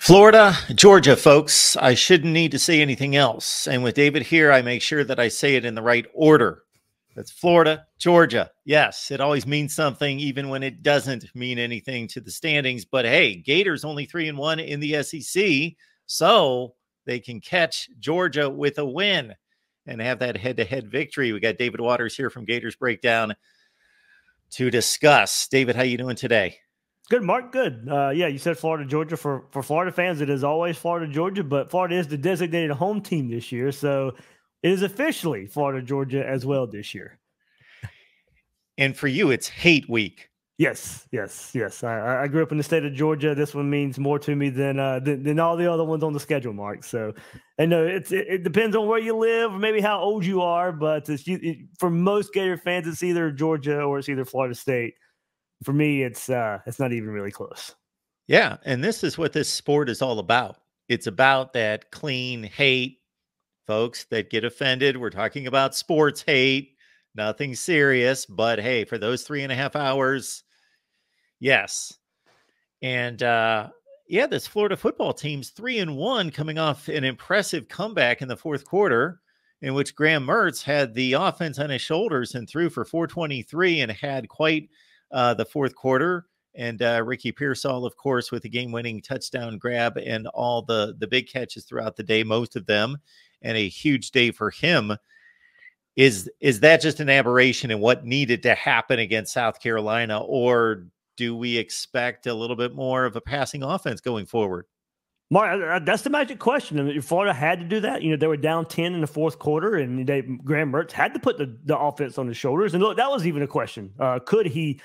Florida, Georgia, folks. I shouldn't need to say anything else. And with David here, I make sure that I say it in the right order. That's Florida, Georgia. Yes, it always means something, even when it doesn't mean anything to the standings. But hey, Gators only 3-1 in the SEC, so they can catch Georgia with a win and have that head-to-head victory. We got David Waters here from Gators Breakdown to discuss. David, how you doing today? Good, Mark. Good. Yeah, you said Florida, Georgia. For Florida fans, it is always Florida, Georgia, but Florida is the designated home team this year, so it is officially Florida, Georgia as well this year. And for you, it's hate week. Yes. I grew up in the state of Georgia. This one means more to me than all the other ones on the schedule, Mark. So, I know it depends on where you live, or maybe how old you are, but for most Gator fans, it's either Georgia or it's either Florida State. For me, it's not even really close. Yeah, and this is what this sport is all about. It's about that clean hate, folks that get offended. We're talking about sports hate, nothing serious, but hey, for those 3.5 hours, yes. And yeah, this Florida football team's 3-1 coming off an impressive comeback in the fourth quarter, in which Graham Mertz had the offense on his shoulders and threw for 423 and had quite the fourth quarter. And Ricky Pearsall, of course, with the game-winning touchdown grab and all the big catches throughout the day, most of them, and a huge day for him. Is that just an aberration in what needed to happen against South Carolina, or do we expect a little bit more of a passing offense going forward? Mark, that's the magic question. I mean, Florida had to do that. They were down 10 in the fourth quarter, and Graham Mertz had to put the offense on his shoulders. And look, that was even a question. Could he,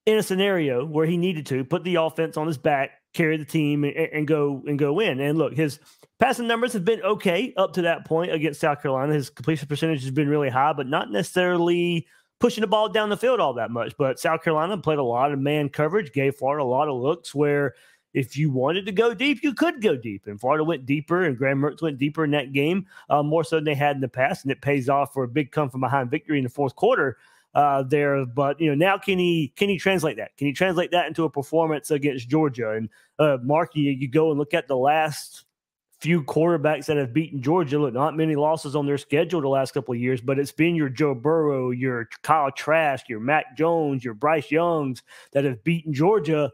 in a scenario where he needed to, put the offense on his back, carry the team, and go in? And look, his passing numbers have been okay up to that point against South Carolina. His completion percentage has been really high, but not necessarily pushing the ball down the field all that much. But South Carolina played a lot of man coverage, gave Florida a lot of looks where if you wanted to go deep, you could go deep. And Florida went deeper, and Graham Mertz went deeper in that game, more so than they had in the past. And it pays off for a big come-from-behind victory in the fourth quarter there. But, now can he translate that? Can he translate that into a performance against Georgia? And, Mark, you go and look at the last few quarterbacks that have beaten Georgia. Look, not many losses on their schedule the last couple of years, but it's been your Joe Burrow, your Kyle Trask, your Mac Jones, your Bryce Youngs that have beaten Georgia.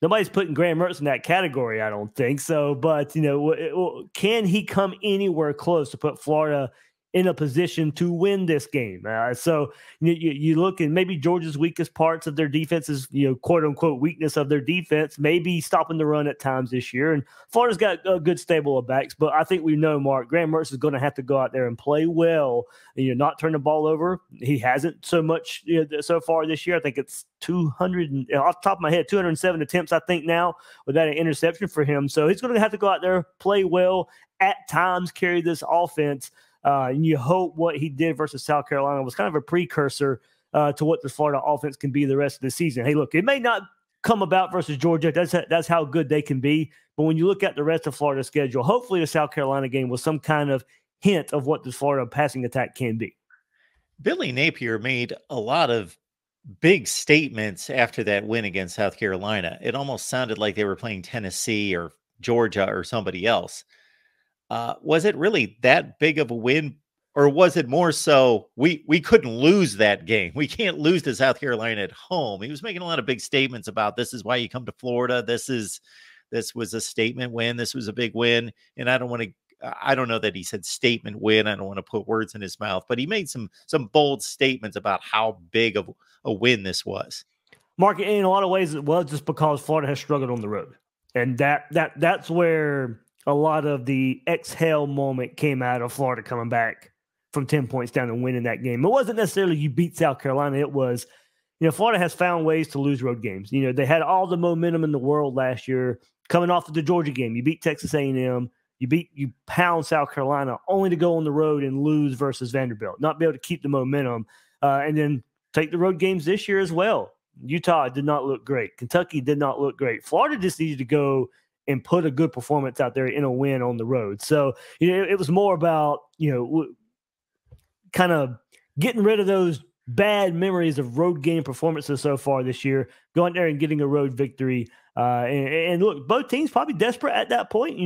Nobody's putting Graham Mertz in that category, I don't think so. But, can he come anywhere close to put Florida in a position to win this game? So you look, and maybe Georgia's weakest parts of their defense is, quote unquote weakness of their defense, maybe stopping the run at times this year. And Florida's got a good stable of backs, but I think we know, Mark, Graham Mertz is going to have to go out there and play well and not turn the ball over. He hasn't so much so far this year. I think it's 200, off the top of my head, 207 attempts, I think, now without an interception for him. So he's going to have to go out there, play well, at times carry this offense. And you hope what he did versus South Carolina was kind of a precursor to what the Florida offense can be the rest of the season. Hey, look, it may not come about versus Georgia. That's how good they can be. But when you look at the rest of Florida's schedule, hopefully the South Carolina game was some kind of hint of what the Florida passing attack can be. Billy Napier made a lot of big statements after that win against South Carolina. It almost sounded like they were playing Tennessee or Georgia or somebody else. Was it really that big of a win, or was it more so we couldn't lose that game? We can't lose to South Carolina at home. He was making a lot of big statements about this is why you come to Florida. This was a statement win. This was a big win. And I don't know that he said statement win. I don't want to put words in his mouth, but he made some bold statements about how big of a win this was. Mark, in a lot of ways, it was just because Florida has struggled on the road. And that's where a lot of the exhale moment came out of Florida coming back from 10 points down and winning that game. It wasn't necessarily you beat South Carolina. It was, Florida has found ways to lose road games. They had all the momentum in the world last year coming off of the Georgia game. You beat Texas A&M. You pound South Carolina only to go on the road and lose versus Vanderbilt, not be able to keep the momentum, and then take the road games this year as well. Utah did not look great. Kentucky did not look great. Florida just needed to go and put a good performance out there in a win on the road. So it was more about, kind of getting rid of those bad memories of road game performances so far this year, going there and getting a road victory. And look, both teams probably desperate at that point.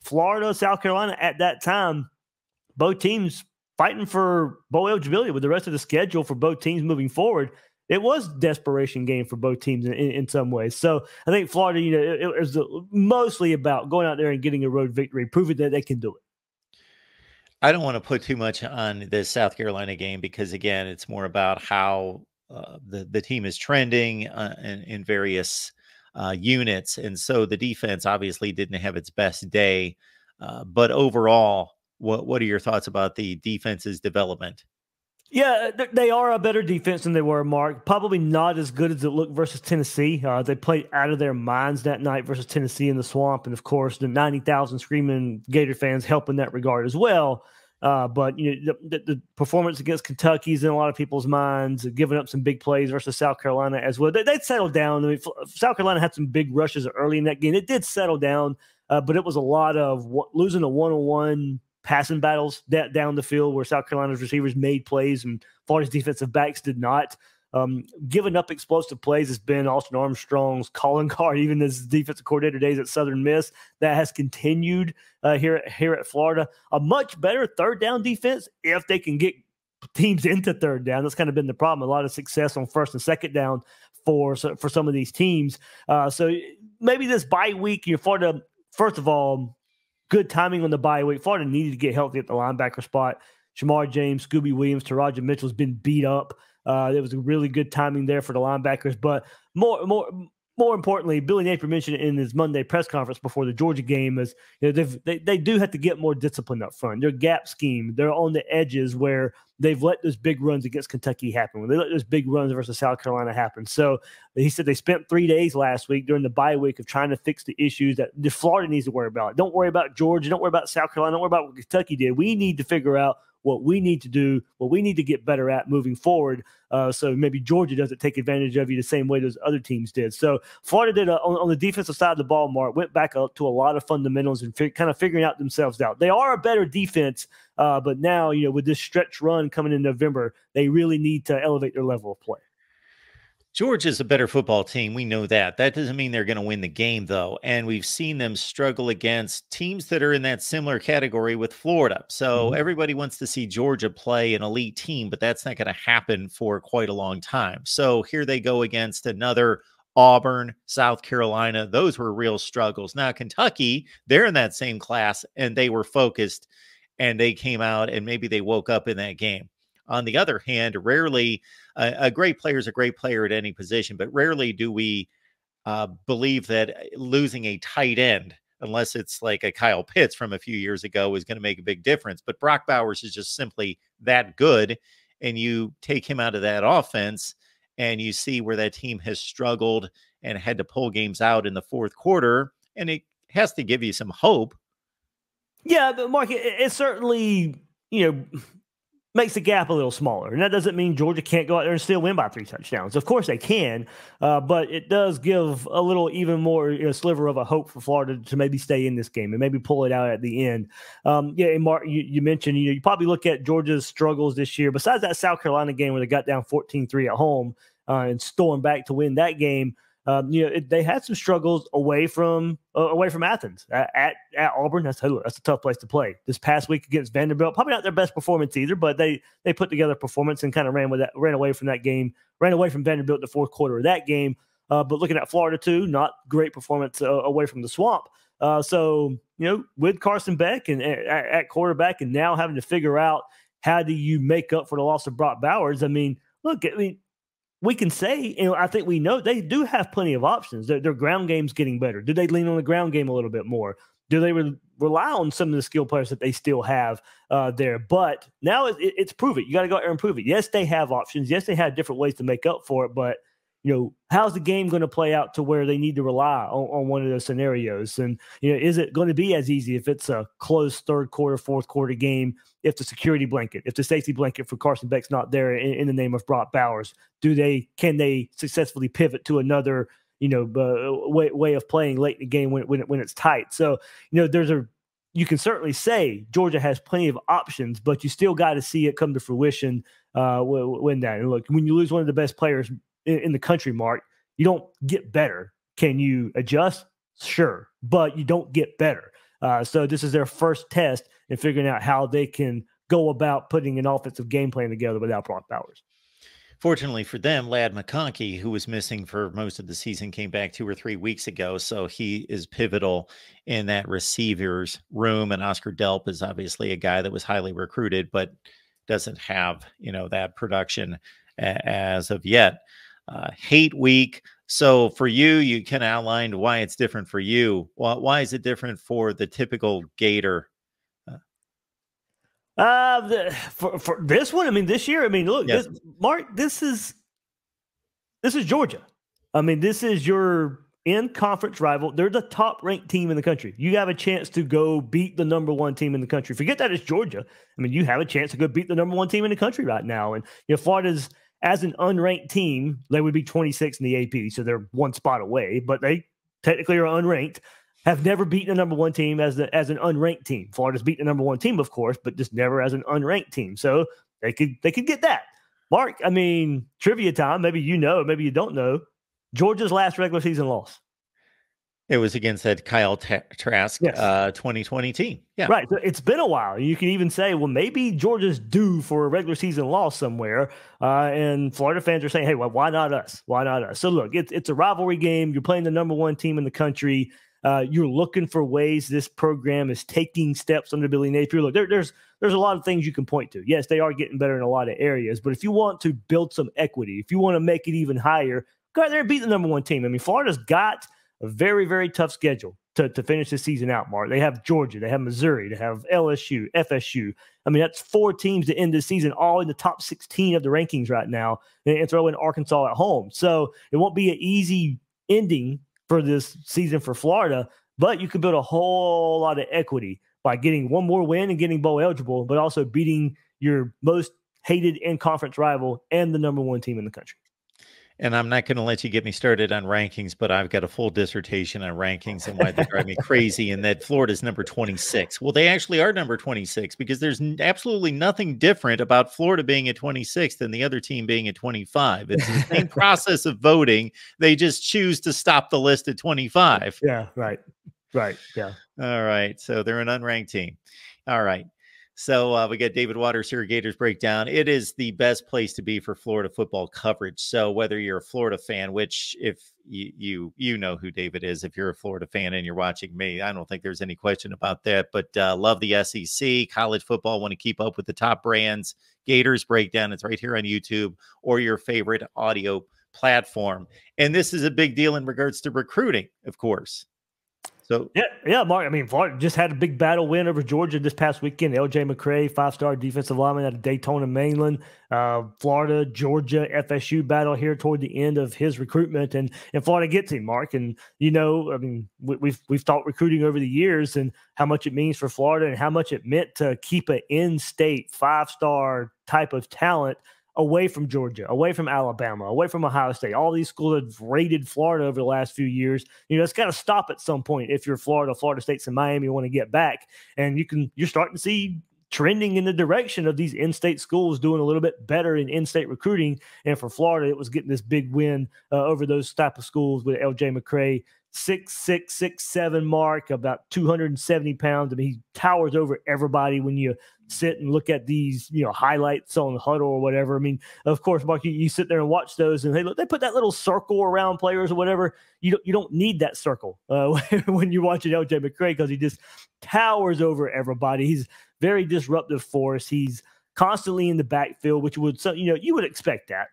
Florida, South Carolina at that time, both teams fighting for bowl eligibility with the rest of the schedule for both teams moving forward. It was desperation game for both teams in some ways. So I think Florida, it was mostly about going out there and getting a road victory, proving that they can do it. I don't want to put too much on this South Carolina game because, again, it's more about how the team is trending in various units. And so the defense obviously didn't have its best day. But overall, what are your thoughts about the defense's development? Yeah, they are a better defense than they were, Mark. Probably not as good as it looked versus Tennessee. They played out of their minds that night versus Tennessee in the swamp. And, of course, the 90,000 screaming Gator fans help in that regard as well. But the performance against Kentucky's in a lot of people's minds, giving up some big plays versus South Carolina as well. They'd settled down. I mean, South Carolina had some big rushes early in that game. It did settle down, but it was a lot of losing a one-on-one passing battles down the field where South Carolina's receivers made plays and Florida's defensive backs did not. Giving up explosive plays has been Austin Armstrong's calling card, even as defensive coordinator days at Southern Miss. That has continued here at Florida. A much better third down defense if they can get teams into third down. That's kind of been the problem. A lot of success on first and second down for some of these teams. So maybe this bye week, Florida, first of all, good timing on the bye week. Florida needed to get healthy at the linebacker spot. Shamar James, Scooby Williams, Taraja Mitchell's been beat up. There was a really good timing there for the linebackers. But more importantly, Billy Napier mentioned it in his Monday press conference before the Georgia game is they do have to get more discipline up front. Their gap scheme, they're on the edges where they've let those big runs against Kentucky happen. When they let those big runs versus South Carolina happen. So he said they spent 3 days last week during the bye week of trying to fix the issues that the Florida needs to worry about. Don't worry about Georgia. Don't worry about South Carolina. Don't worry about what Kentucky did. We need to figure out what we need to do, what we need to get better at moving forward. So maybe Georgia doesn't take advantage of you the same way those other teams did. So Florida did on the defensive side of the ball, Mark, went back up to a lot of fundamentals and kind of figuring out themselves out. They are a better defense, but now, with this stretch run coming in November, they really need to elevate their level of play. Georgia's a better football team. We know that. That doesn't mean they're going to win the game, though. And we've seen them struggle against teams that are in that similar category with Florida. So everybody wants to see Georgia play an elite team, but that's not going to happen for quite a long time. So here they go against another Auburn, South Carolina. Those were real struggles. Now, Kentucky, they're in that same class, and they were focused, and they came out, and maybe they woke up in that game. On the other hand, rarely a great player is a great player at any position, but rarely do we believe that losing a tight end, unless it's like a Kyle Pitts from a few years ago, is going to make a big difference. But Brock Bowers is just simply that good. And you take him out of that offense and you see where that team has struggled and had to pull games out in the fourth quarter. And it has to give you some hope. Yeah, but Mark, it certainly, makes the gap a little smaller. And that doesn't mean Georgia can't go out there and still win by 3 touchdowns. Of course they can, but it does give a little even more sliver of a hope for Florida to maybe stay in this game and maybe pull it out at the end. And Mark, you mentioned, you probably look at Georgia's struggles this year, besides that South Carolina game where they got down 14-3 at home and stormed back to win that game. They had some struggles away from Athens at Auburn. That's a tough place to play. This past week against Vanderbilt, probably not their best performance either, but they put together a performance and kind of ran away from that game, ran away from Vanderbilt in the fourth quarter of that game. But looking at Florida too, not great performance away from the swamp. So with Carson Beck and at quarterback, and now having to figure out how do you make up for the loss of Brock Bowers. We can say, I think we know they do have plenty of options. Their ground game's getting better. Do they lean on the ground game a little bit more? Do they rely on some of the skill players that they still have there? But now it's prove it. You got to go out there and prove it. Yes, they have options. Yes, they have different ways to make up for it. But how's the game going to play out to where they need to rely on one of those scenarios? And, is it going to be as easy if it's a close third quarter, fourth quarter game, if the security blanket, if the safety blanket for Carson Beck's not there in the name of Brock Bowers? Can they successfully pivot to another, way of playing late in the game when it's tight? So, you can certainly say Georgia has plenty of options, but you still got to see it come to fruition when that. And look, when you lose one of the best players in the country, Mark, you don't get better. Can you adjust? Sure, but you don't get better. So this is their first test in figuring out how they can go about putting an offensive game plan together without Brock Bowers. Fortunately for them, Ladd McConkey, who was missing for most of the season, came back 2 or 3 weeks ago. So he is pivotal in that receivers room. And Oscar Delp is obviously a guy that was highly recruited, but doesn't have, that production as of yet. Hate week. So for you kind of outlined why it's different for you. Why is it different for the typical Gator? For this one, I mean, this year, I mean, look, yes. Mark, this is Georgia. I mean, this is your in-conference rival. They're the top-ranked team in the country. You have a chance to go beat the number one team in the country. Forget that it's Georgia. I mean, you have a chance to go beat the number one team in the country right now. And Florida's, as an unranked team, they would be 26 in the AP, so they're one spot away, but they technically are unranked. Have never beaten a number one team as an unranked team. Florida's beaten a number one team, of course, but just never as an unranked team. So they could get that. Mark, I mean, trivia time. Maybe you know, maybe you don't know. Georgia's last regular season loss. It was against that Kyle Trask 2020 team. Yeah. Right. So it's been a while. You can even say, well, maybe Georgia's due for a regular season loss somewhere. And Florida fans are saying, hey, well, why not us? Why not us? So look, it's a rivalry game. You're playing the number one team in the country. You're looking for ways this program is taking steps under Billy Napier. Look, there's a lot of things you can point to. Yes, they are getting better in a lot of areas, but if you want to build some equity, if you want to make it even higher, go out there and beat the number one team. I mean, Florida's got a very, very tough schedule to finish the season out, Mark. They have Georgia, they have Missouri, they have LSU, FSU. I mean, that's 4 teams to end the season, all in the top 16 of the rankings right now, and throw in Arkansas at home. So it won't be an easy ending for this season for Florida, but you can build a whole lot of equity by getting one more win and getting bowl eligible, but also beating your most hated in-conference rival and the number one team in the country. And I'm not going to let you get me started on rankings, but I've got a full dissertation on rankings and why they drive me crazy, and that Florida's number 26. Well, they actually are number 26 because there's absolutely nothing different about Florida being at 26 than the other team being at 25. It's the same process of voting. They just choose to stop the list at 25. Yeah, right. Right. Yeah. All right. So they're an unranked team. All right. So we got David Waters here, Gators Breakdown. It is the best place to be for Florida football coverage. So whether you're a Florida fan, which if you know who David is, if you're a Florida fan and you're watching me, I don't think there's any question about that. But love the SEC, college football, want to keep up with the top brands. Gators Breakdown. It's right here on YouTube or your favorite audio platform. And this is a big deal in regards to recruiting, of course. So yeah, Mark. I mean, Florida just had a big battle win over Georgia this past weekend. L.J. McCray, 5-star defensive lineman out of Daytona, Mainland. Florida, Georgia, FSU battle here toward the end of his recruitment, and Florida gets him, Mark. And I mean, we've talked recruiting over the years and how much it means for Florida and how much it meant to keep an in-state 5-star type of talent away from Georgia, away from Alabama, away from Ohio State. All these schools have raided Florida over the last few years. It's got to stop at some point. If you're Florida State's and Miami want to get back, and you're starting to see trending in the direction of these in-state schools doing a little bit better in in-state recruiting. And for Florida, it was getting this big win over those type of schools with L.J. McCray. 6'6", 6'7" Mark, about 270 pounds. I mean, he towers over everybody when you sit and look at these, highlights on the huddle or whatever. I mean, of course, Mark, you sit there and watch those, and they put that little circle around players or whatever. You don't need that circle when you're watching L.J. McCray, because he just towers over everybody. He's very disruptive force. He's constantly in the backfield, which would, you would expect that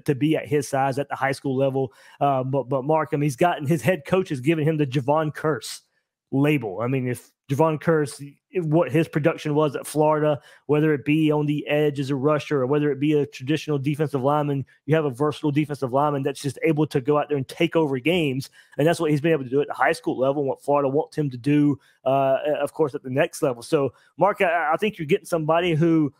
to be at his size at the high school level. But Mark, I mean, he's gotten, his head coach has given him the Javon Curse label. I mean, if Javon Curse, what his production was at Florida, whether it be on the edge as a rusher or whether it be a traditional defensive lineman, you have a versatile defensive lineman that's just able to go out there and take over games. And that's what he's been able to do at the high school level and what Florida wants him to do, of course, at the next level. So, Mark, I think you're getting somebody who,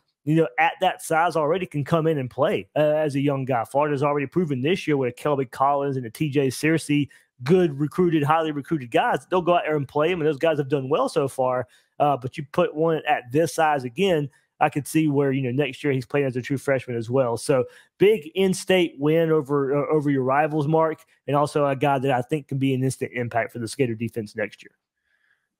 at that size already can come in and play as a young guy. Florida's already proven this year with a Kelby Collins and a TJ Searcy good recruited, highly recruited guys, they'll go out there and play them, and those guys have done well so far. But you put one at this size again, I could see where, next year he's playing as a true freshman as well. So big in-state win over your rivals, Mark, and also a guy that I think can be an instant impact for the Gator defense next year.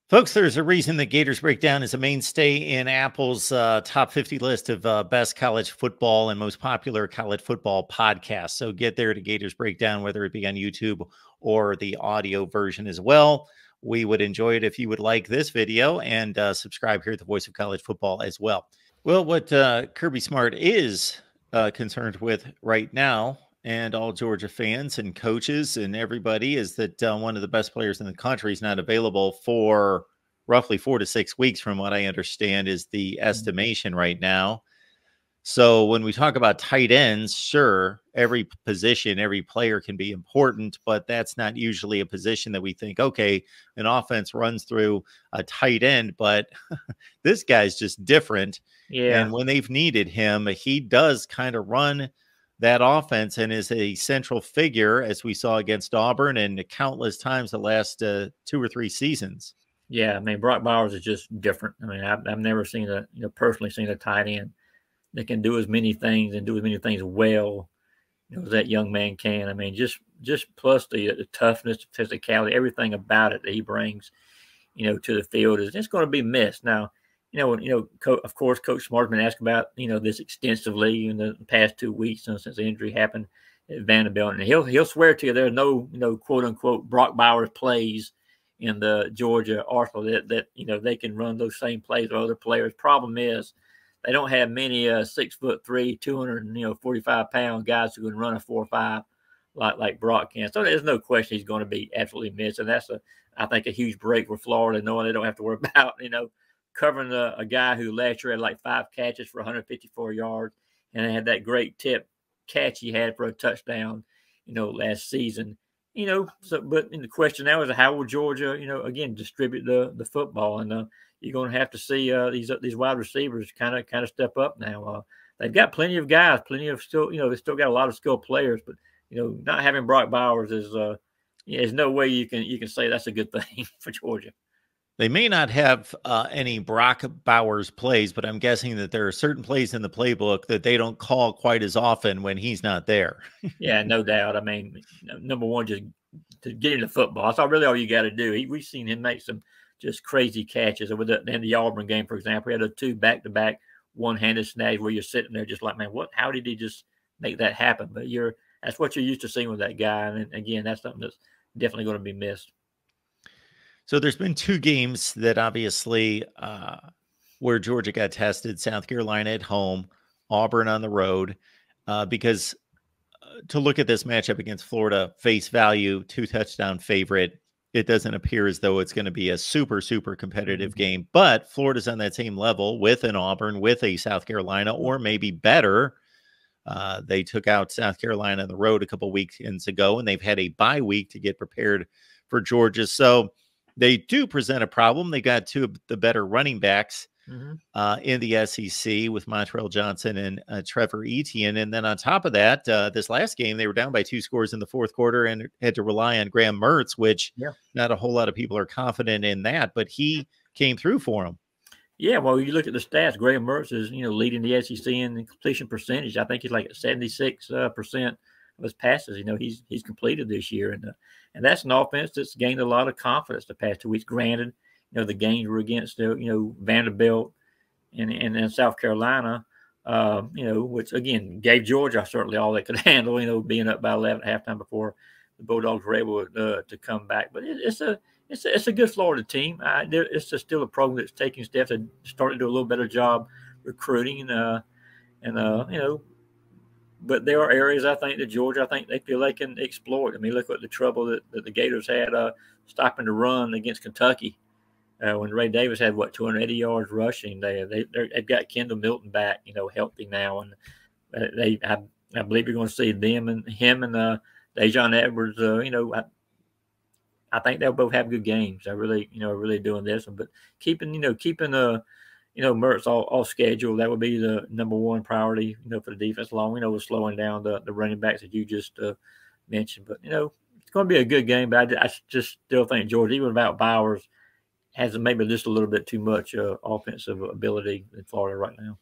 Folks, there's a reason that Gators Breakdown is a mainstay in Apple's top 50 list of best college football and most popular college football podcasts. So get there to Gators Breakdown, whether it be on YouTube or the audio version as well. We would enjoy it if you would like this video and subscribe here at the Voice of College Football as well. Well, what Kirby Smart is concerned with right now, and all Georgia fans and coaches and everybody, is that one of the best players in the country is not available for roughly 4 to 6 weeks, from what I understand is the estimation right now. So when we talk about tight ends, sure, every position, every player can be important, but that's not usually a position that we think, okay, an offense runs through a tight end, but this guy's just different. Yeah. And when they've needed him, he does kind of run that offense and is a central figure, as we saw against Auburn and countless times the last 2 or 3 seasons. Yeah, I mean, Brock Bowers is just different. I mean, I've never seen personally seen a tight end that can do as many things and do as many things well, as that young man can. I mean, just plus the toughness, the physicality, everything about it that he brings, to the field is it's going to be missed. Now, of course, Coach Smart's been asked about, this extensively in the past 2 weeks since the injury happened at Vanderbilt, and he'll swear to you there are no, quote unquote Brock Bowers plays in the Georgia arsenal that they can run those same plays with other players. Problem is, they don't have many 6'3", 245-pound guys who can run a 4.5 like Brock can. So there's no question he's going to be absolutely missed, and that's I think a huge break for Florida, knowing they don't have to worry about covering a guy who last year had like 5 catches for 154 yards, and had that great tip catch he had for a touchdown, last season. But the question now is how will Georgia, again, distribute the football, and you're going to have to see these wide receivers kind of step up now. They've got plenty of guys, plenty of still, they still got a lot of skilled players, but not having Brock Bowers is there's no way you can say that's a good thing for Georgia. They may not have any Brock Bowers plays, but I'm guessing that there are certain plays in the playbook that they don't call quite as often when he's not there. Yeah, no doubt. I mean, number one, just to get into football, that's really all you got to do. We've seen him make some just crazy catches. With in the Auburn game, for example, he had 2 back-to-back one-handed snags where you're sitting there just like, man, how did he just make that happen? But that's what you're used to seeing with that guy. And again, that's something that's definitely going to be missed. So there's been 2 games that obviously where Georgia got tested: South Carolina at home, Auburn on the road, because to look at this matchup against Florida, face value, 2-touchdown favorite, it doesn't appear as though it's going to be a super, super competitive game. But Florida's on that same level with an Auburn, with a South Carolina, or maybe better. They took out South Carolina on the road a couple weekends ago, and they've had a bye week to get prepared for Georgia. So they do present a problem. They got 2 of the better running backs in the SEC with Montrell Johnson and Trevor Etienne. And then on top of that, this last game, they were down by 2 scores in the 4th quarter and had to rely on Graham Mertz, which not a whole lot of people are confident in that, but he came through for them. Yeah, well, you look at the stats, Graham Mertz is, leading the SEC in the completion percentage. I think he's like at 76% of his passes, he's completed this year. And that's an offense that's gained a lot of confidence the past 2 weeks. Granted, the games were against, Vanderbilt and South Carolina, which, again, gave Georgia certainly all they could handle, being up by 11 at halftime before the Bulldogs were able to come back. But it's a good Florida team. It's still a program that's taking steps to start to do a little better job recruiting. But there are areas I think that Georgia, they feel they can exploit. I mean, look at the trouble that the Gators had stopping the run against Kentucky when Ray Davis had 280 yards rushing. They've got Kendall Milton back, healthy now, and I believe you're going to see him and Dejon Edwards. I think they'll both have good games. I really doing this, but keeping Mertz all schedule, that would be the number one priority, for the defense, along, with slowing down the running backs that you just mentioned. But, going to be a good game, but I just still think Georgia, even without Bowers, has maybe just a little bit too much offensive ability in Florida right now.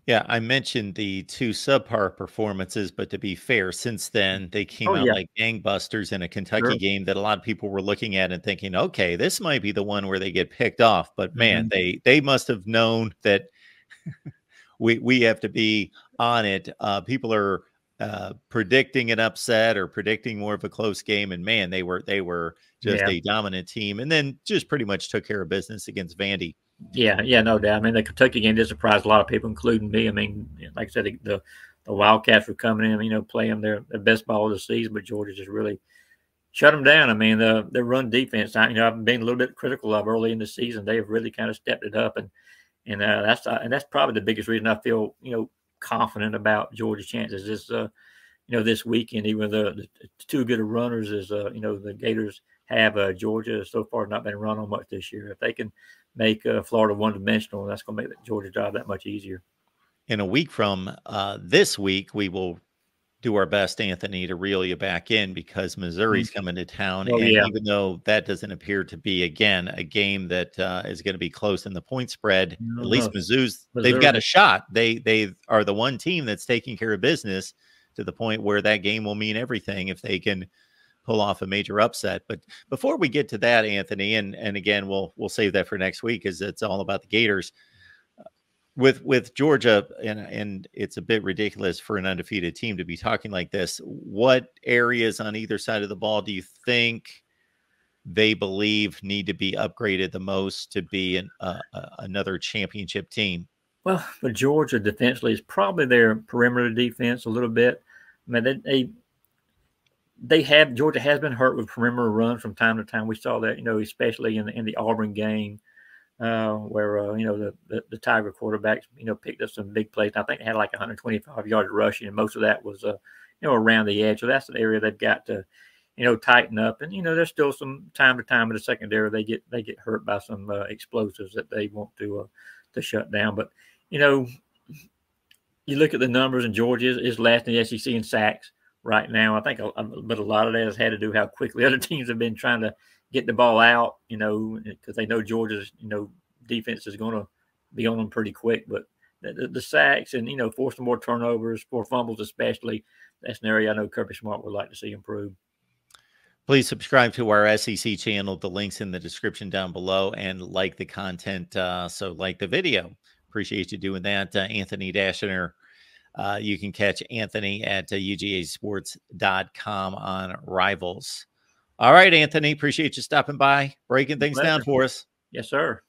Yeah, I mentioned the two subpar performances, but to be fair, since then they came out Yeah. like gangbusters in a Kentucky Sure. game that a lot of people were looking at and thinking, okay, this might be the one where they get picked off. But man, they must have known that we have to be on it. People are predicting an upset or predicting more of a close game, and man, they were just a dominant team, and then just pretty much took care of business against Vandy. Yeah, no doubt. I mean, the Kentucky game did surprise a lot of people, including me. I mean, like I said, the Wildcats were coming in, playing their best ball of the season, but Georgia just really shut them down. I mean, the run defense, I've been a little bit critical of early in the season. They have really kind of stepped it up, and that's probably the biggest reason I feel confident about Georgia's chances is this weekend. Even though the too good of runners as the Gators have, Georgia so far not been run on much this year. If they can make Florida one-dimensional, that's going to make Georgia job that much easier. In a week from this week, we will do our best, Anthony, to reel you back in because Missouri's coming to town. Oh, and yeah. even though that doesn't appear to be, again, a game that is going to be close in the point spread, at least they've got a shot. They are the one team that's taking care of business to the point where that game will mean everything if they can pull off a major upset. But before we get to that, Anthony, and again, we'll save that for next week because it's all about the Gators. With Georgia, and it's a bit ridiculous for an undefeated team to be talking like this. What areas on either side of the ball do you think they believe need to be upgraded the most to be another championship team? Well, for Georgia defensively, is probably their perimeter defense a little bit. I mean, Georgia has been hurt with perimeter runs from time to time. We saw that, especially in the Auburn game, where the Tiger quarterbacks picked up some big plays. I think they had like 125 yards rushing, and most of that was around the edge. So that's an area they've got to tighten up. And there's still some time to time in the secondary they get hurt by some explosives that they want to shut down. But you look at the numbers, and Georgia is last in the SEC in sacks right now. I think, but a lot of that has had to do how quickly other teams have been trying to get the ball out, because they know Georgia's, defense is going to be on them pretty quick. But the sacks and, forcing more turnovers, more fumbles especially, that's an area I know Kirby Smart would like to see improve. Please subscribe to our SEC channel. The link's in the description down below, and like the content. So like the video. Appreciate you doing that. Anthony Dashner. You can catch Anthony at UGAsports.com on Rivals. All right, Anthony, appreciate you stopping by, breaking things down for us. Yes, sir.